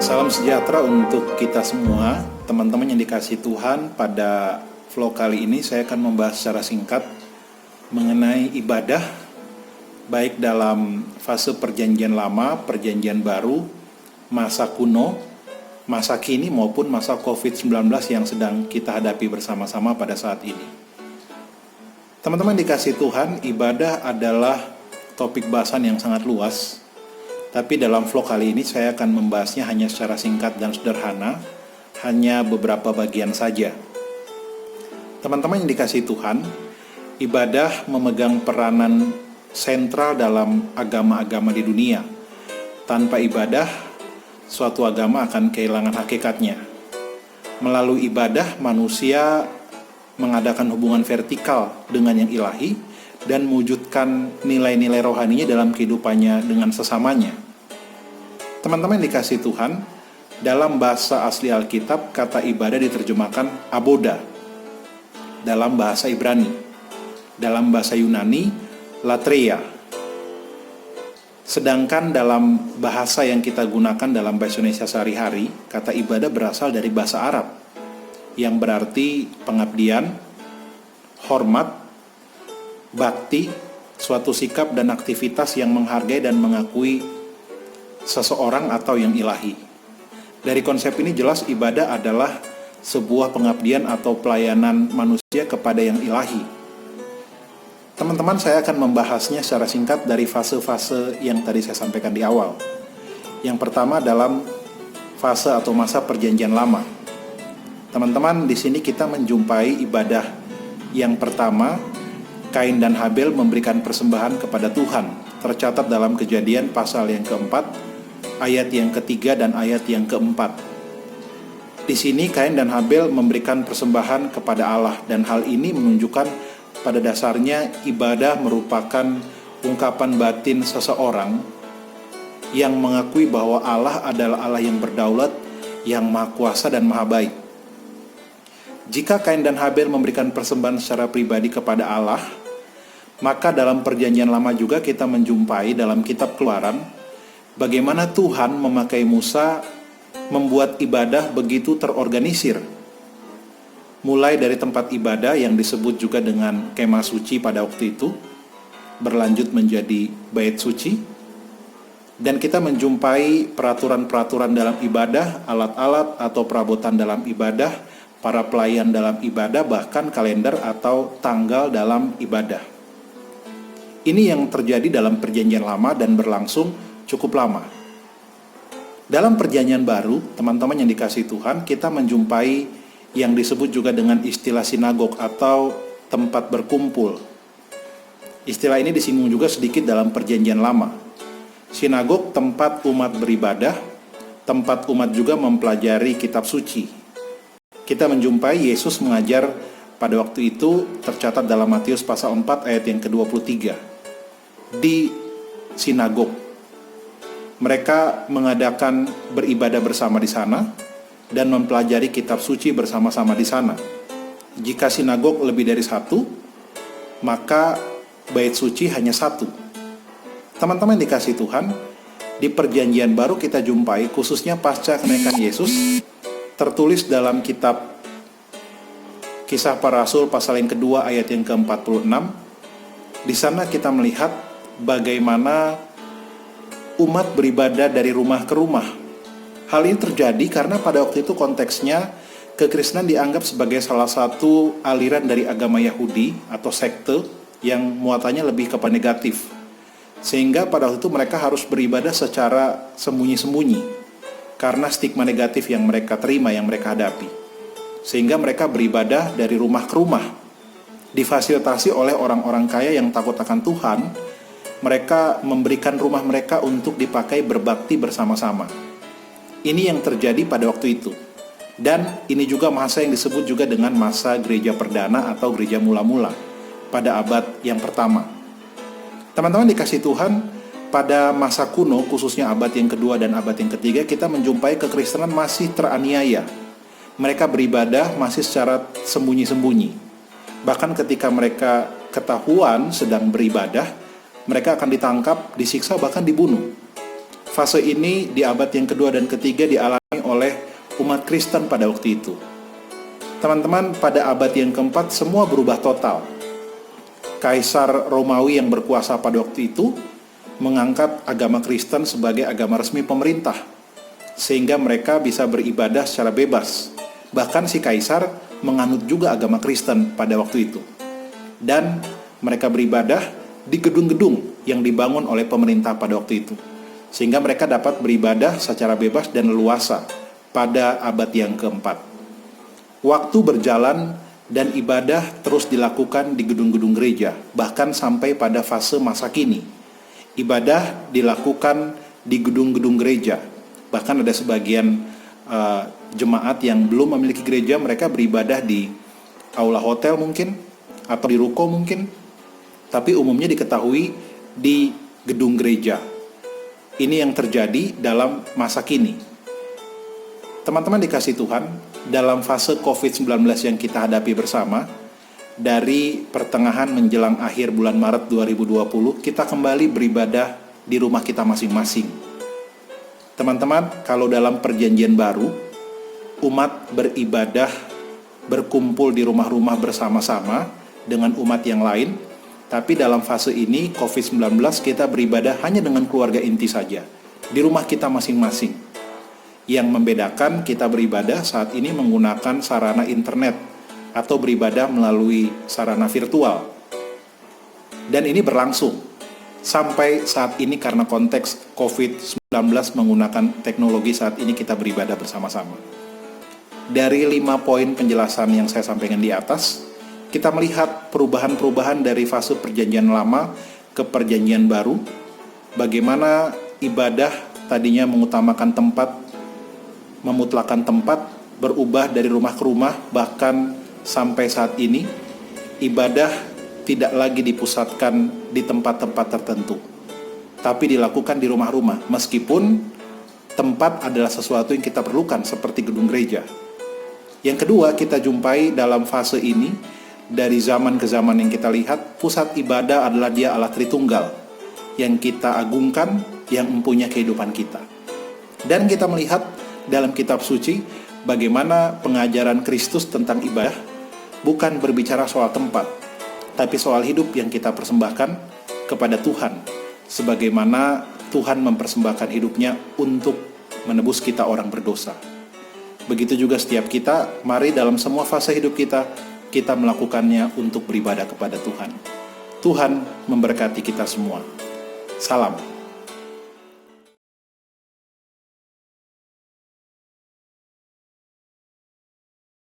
Salam sejahtera untuk kita semua, teman-teman yang dikasihi Tuhan. Pada vlog kali ini saya akan membahas secara singkat mengenai ibadah, baik dalam fase perjanjian lama, perjanjian baru, masa kuno, masa kini maupun masa COVID-19 yang sedang kita hadapi bersama-sama pada saat ini. Teman-teman dikasihi Tuhan, ibadah adalah topik bahasan yang sangat luas. Tapi dalam vlog kali ini saya akan membahasnya hanya secara singkat dan sederhana, hanya beberapa bagian saja. Teman-teman yang dikasihi Tuhan, ibadah memegang peranan sentral dalam agama-agama di dunia. Tanpa ibadah, suatu agama akan kehilangan hakikatnya. Melalui ibadah, manusia mengadakan hubungan vertikal dengan yang ilahi dan mewujudkan nilai-nilai rohaninya dalam kehidupannya dengan sesamanya. Teman-teman yang dikasihi Tuhan, dalam bahasa asli Alkitab, kata ibadah diterjemahkan aboda. Dalam bahasa Ibrani, dalam bahasa Yunani, latreia. Sedangkan dalam bahasa yang kita gunakan dalam bahasa Indonesia sehari-hari, kata ibadah berasal dari bahasa Arab, yang berarti pengabdian, hormat, bakti, suatu sikap dan aktivitas yang menghargai dan mengakui seseorang atau yang ilahi. Dari konsep ini jelas ibadah adalah sebuah pengabdian atau pelayanan manusia kepada yang ilahi. Teman-teman, saya akan membahasnya secara singkat dari fase-fase yang tadi saya sampaikan di awal. Yang pertama dalam fase atau masa perjanjian lama. Teman-teman, di sini kita menjumpai ibadah yang pertama, Kain dan Habel memberikan persembahan kepada Tuhan, tercatat dalam Kejadian pasal yang keempat, ayat yang ketiga dan ayat yang keempat. Di sini Kain dan Habel memberikan persembahan kepada Allah, dan hal ini menunjukkan pada dasarnya ibadah merupakan ungkapan batin seseorang yang mengakui bahwa Allah adalah Allah yang berdaulat, yang maha kuasa dan maha baik. Jika Kain dan Habel memberikan persembahan secara pribadi kepada Allah, maka dalam perjanjian lama juga kita menjumpai dalam kitab Keluaran bagaimana Tuhan memakai Musa membuat ibadah begitu terorganisir. Mulai dari tempat ibadah yang disebut juga dengan kemah suci pada waktu itu, berlanjut menjadi bait suci, dan kita menjumpai peraturan-peraturan dalam ibadah, alat-alat atau perabotan dalam ibadah, para pelayan dalam ibadah, bahkan kalender atau tanggal dalam ibadah. Ini yang terjadi dalam perjanjian lama dan berlangsung cukup lama. Dalam perjanjian baru, teman-teman yang dikasihi Tuhan, kita menjumpai yang disebut juga dengan istilah sinagog atau tempat berkumpul. Istilah ini disinggung juga sedikit dalam perjanjian lama. Sinagog tempat umat beribadah, tempat umat juga mempelajari kitab suci. Kita menjumpai Yesus mengajar pada waktu itu, tercatat dalam Matius pasal 4 ayat yang ke-23. Di sinagog mereka mengadakan beribadah bersama di sana dan mempelajari kitab suci bersama-sama di sana. Jika sinagog lebih dari satu, maka bait suci hanya satu. Teman-teman dikasihi Tuhan, di perjanjian baru kita jumpai khususnya pasca kenaikan Yesus, tertulis dalam kitab Kisah Para Rasul pasal yang kedua ayat yang ke-46. Di sana kita melihat bagaimana umat beribadah dari rumah ke rumah. Hal ini terjadi karena pada waktu itu konteksnya kekristenan dianggap sebagai salah satu aliran dari agama Yahudi atau sekte yang muatannya lebih kepada negatif. Sehingga pada waktu itu mereka harus beribadah secara sembunyi-sembunyi karena stigma negatif yang mereka terima, yang mereka hadapi. Sehingga mereka beribadah dari rumah ke rumah, difasilitasi oleh orang-orang kaya yang takut akan Tuhan. Mereka memberikan rumah mereka untuk dipakai berbakti bersama-sama. Ini yang terjadi pada waktu itu. Dan ini juga masa yang disebut juga dengan masa gereja perdana atau gereja mula-mula pada abad yang pertama. Teman-teman dikasihi Tuhan, pada masa kuno, khususnya abad yang kedua dan abad yang ketiga, kita menjumpai kekristenan masih teraniaya. Mereka beribadah masih secara sembunyi-sembunyi. Bahkan ketika mereka ketahuan sedang beribadah, mereka akan ditangkap, disiksa, bahkan dibunuh. Fase ini di abad yang kedua dan ketiga dialami oleh umat Kristen pada waktu itu. Teman-teman, pada abad yang keempat semua berubah total. Kaisar Romawi yang berkuasa pada waktu itu mengangkat agama Kristen sebagai agama resmi pemerintah, sehingga mereka bisa beribadah secara bebas. Bahkan si kaisar menganut juga agama Kristen pada waktu itu. Dan mereka beribadah di gedung-gedung yang dibangun oleh pemerintah pada waktu itu, sehingga mereka dapat beribadah secara bebas dan leluasa pada abad yang keempat. Waktu berjalan dan ibadah terus dilakukan di gedung-gedung gereja, bahkan sampai pada fase masa kini. Ibadah dilakukan di gedung-gedung gereja. Bahkan ada sebagian jemaat yang belum memiliki gereja, mereka beribadah di aula hotel mungkin, atau di ruko mungkin, tapi umumnya diketahui di gedung gereja. Ini yang terjadi dalam masa kini. Teman-teman dikasih Tuhan, dalam fase COVID-19 yang kita hadapi bersama, dari pertengahan menjelang akhir bulan Maret 2020, kita kembali beribadah di rumah kita masing-masing. Teman-teman, kalau dalam perjanjian baru, umat beribadah, berkumpul di rumah-rumah bersama-sama dengan umat yang lain, tapi dalam fase ini, COVID-19, kita beribadah hanya dengan keluarga inti saja, di rumah kita masing-masing. Yang membedakan kita beribadah saat ini menggunakan sarana internet, atau beribadah melalui sarana virtual. Dan ini berlangsung sampai saat ini karena konteks COVID-19 menggunakan teknologi. Saat ini kita beribadah bersama-sama. Dari 5 poin penjelasan yang saya sampaikan di atas, kita melihat perubahan-perubahan dari fase perjanjian lama ke perjanjian baru. Bagaimana ibadah tadinya mengutamakan tempat, memutlakan tempat, berubah dari rumah ke rumah, bahkan sampai saat ini, ibadah tidak lagi dipusatkan di tempat-tempat tertentu, tapi dilakukan di rumah-rumah, meskipun tempat adalah sesuatu yang kita perlukan, seperti gedung gereja. Yang kedua, kita jumpai dalam fase ini, dari zaman ke zaman yang kita lihat, pusat ibadah adalah Dia Allah Tritunggal, yang kita agungkan, yang mempunyai kehidupan kita. Dan kita melihat dalam kitab suci, bagaimana pengajaran Kristus tentang ibadah bukan berbicara soal tempat, tapi soal hidup yang kita persembahkan kepada Tuhan, sebagaimana Tuhan mempersembahkan hidupnya untuk menebus kita orang berdosa. Begitu juga setiap kita, mari dalam semua fase hidup kita, kita melakukannya untuk beribadah kepada Tuhan. Tuhan memberkati kita semua. Salam.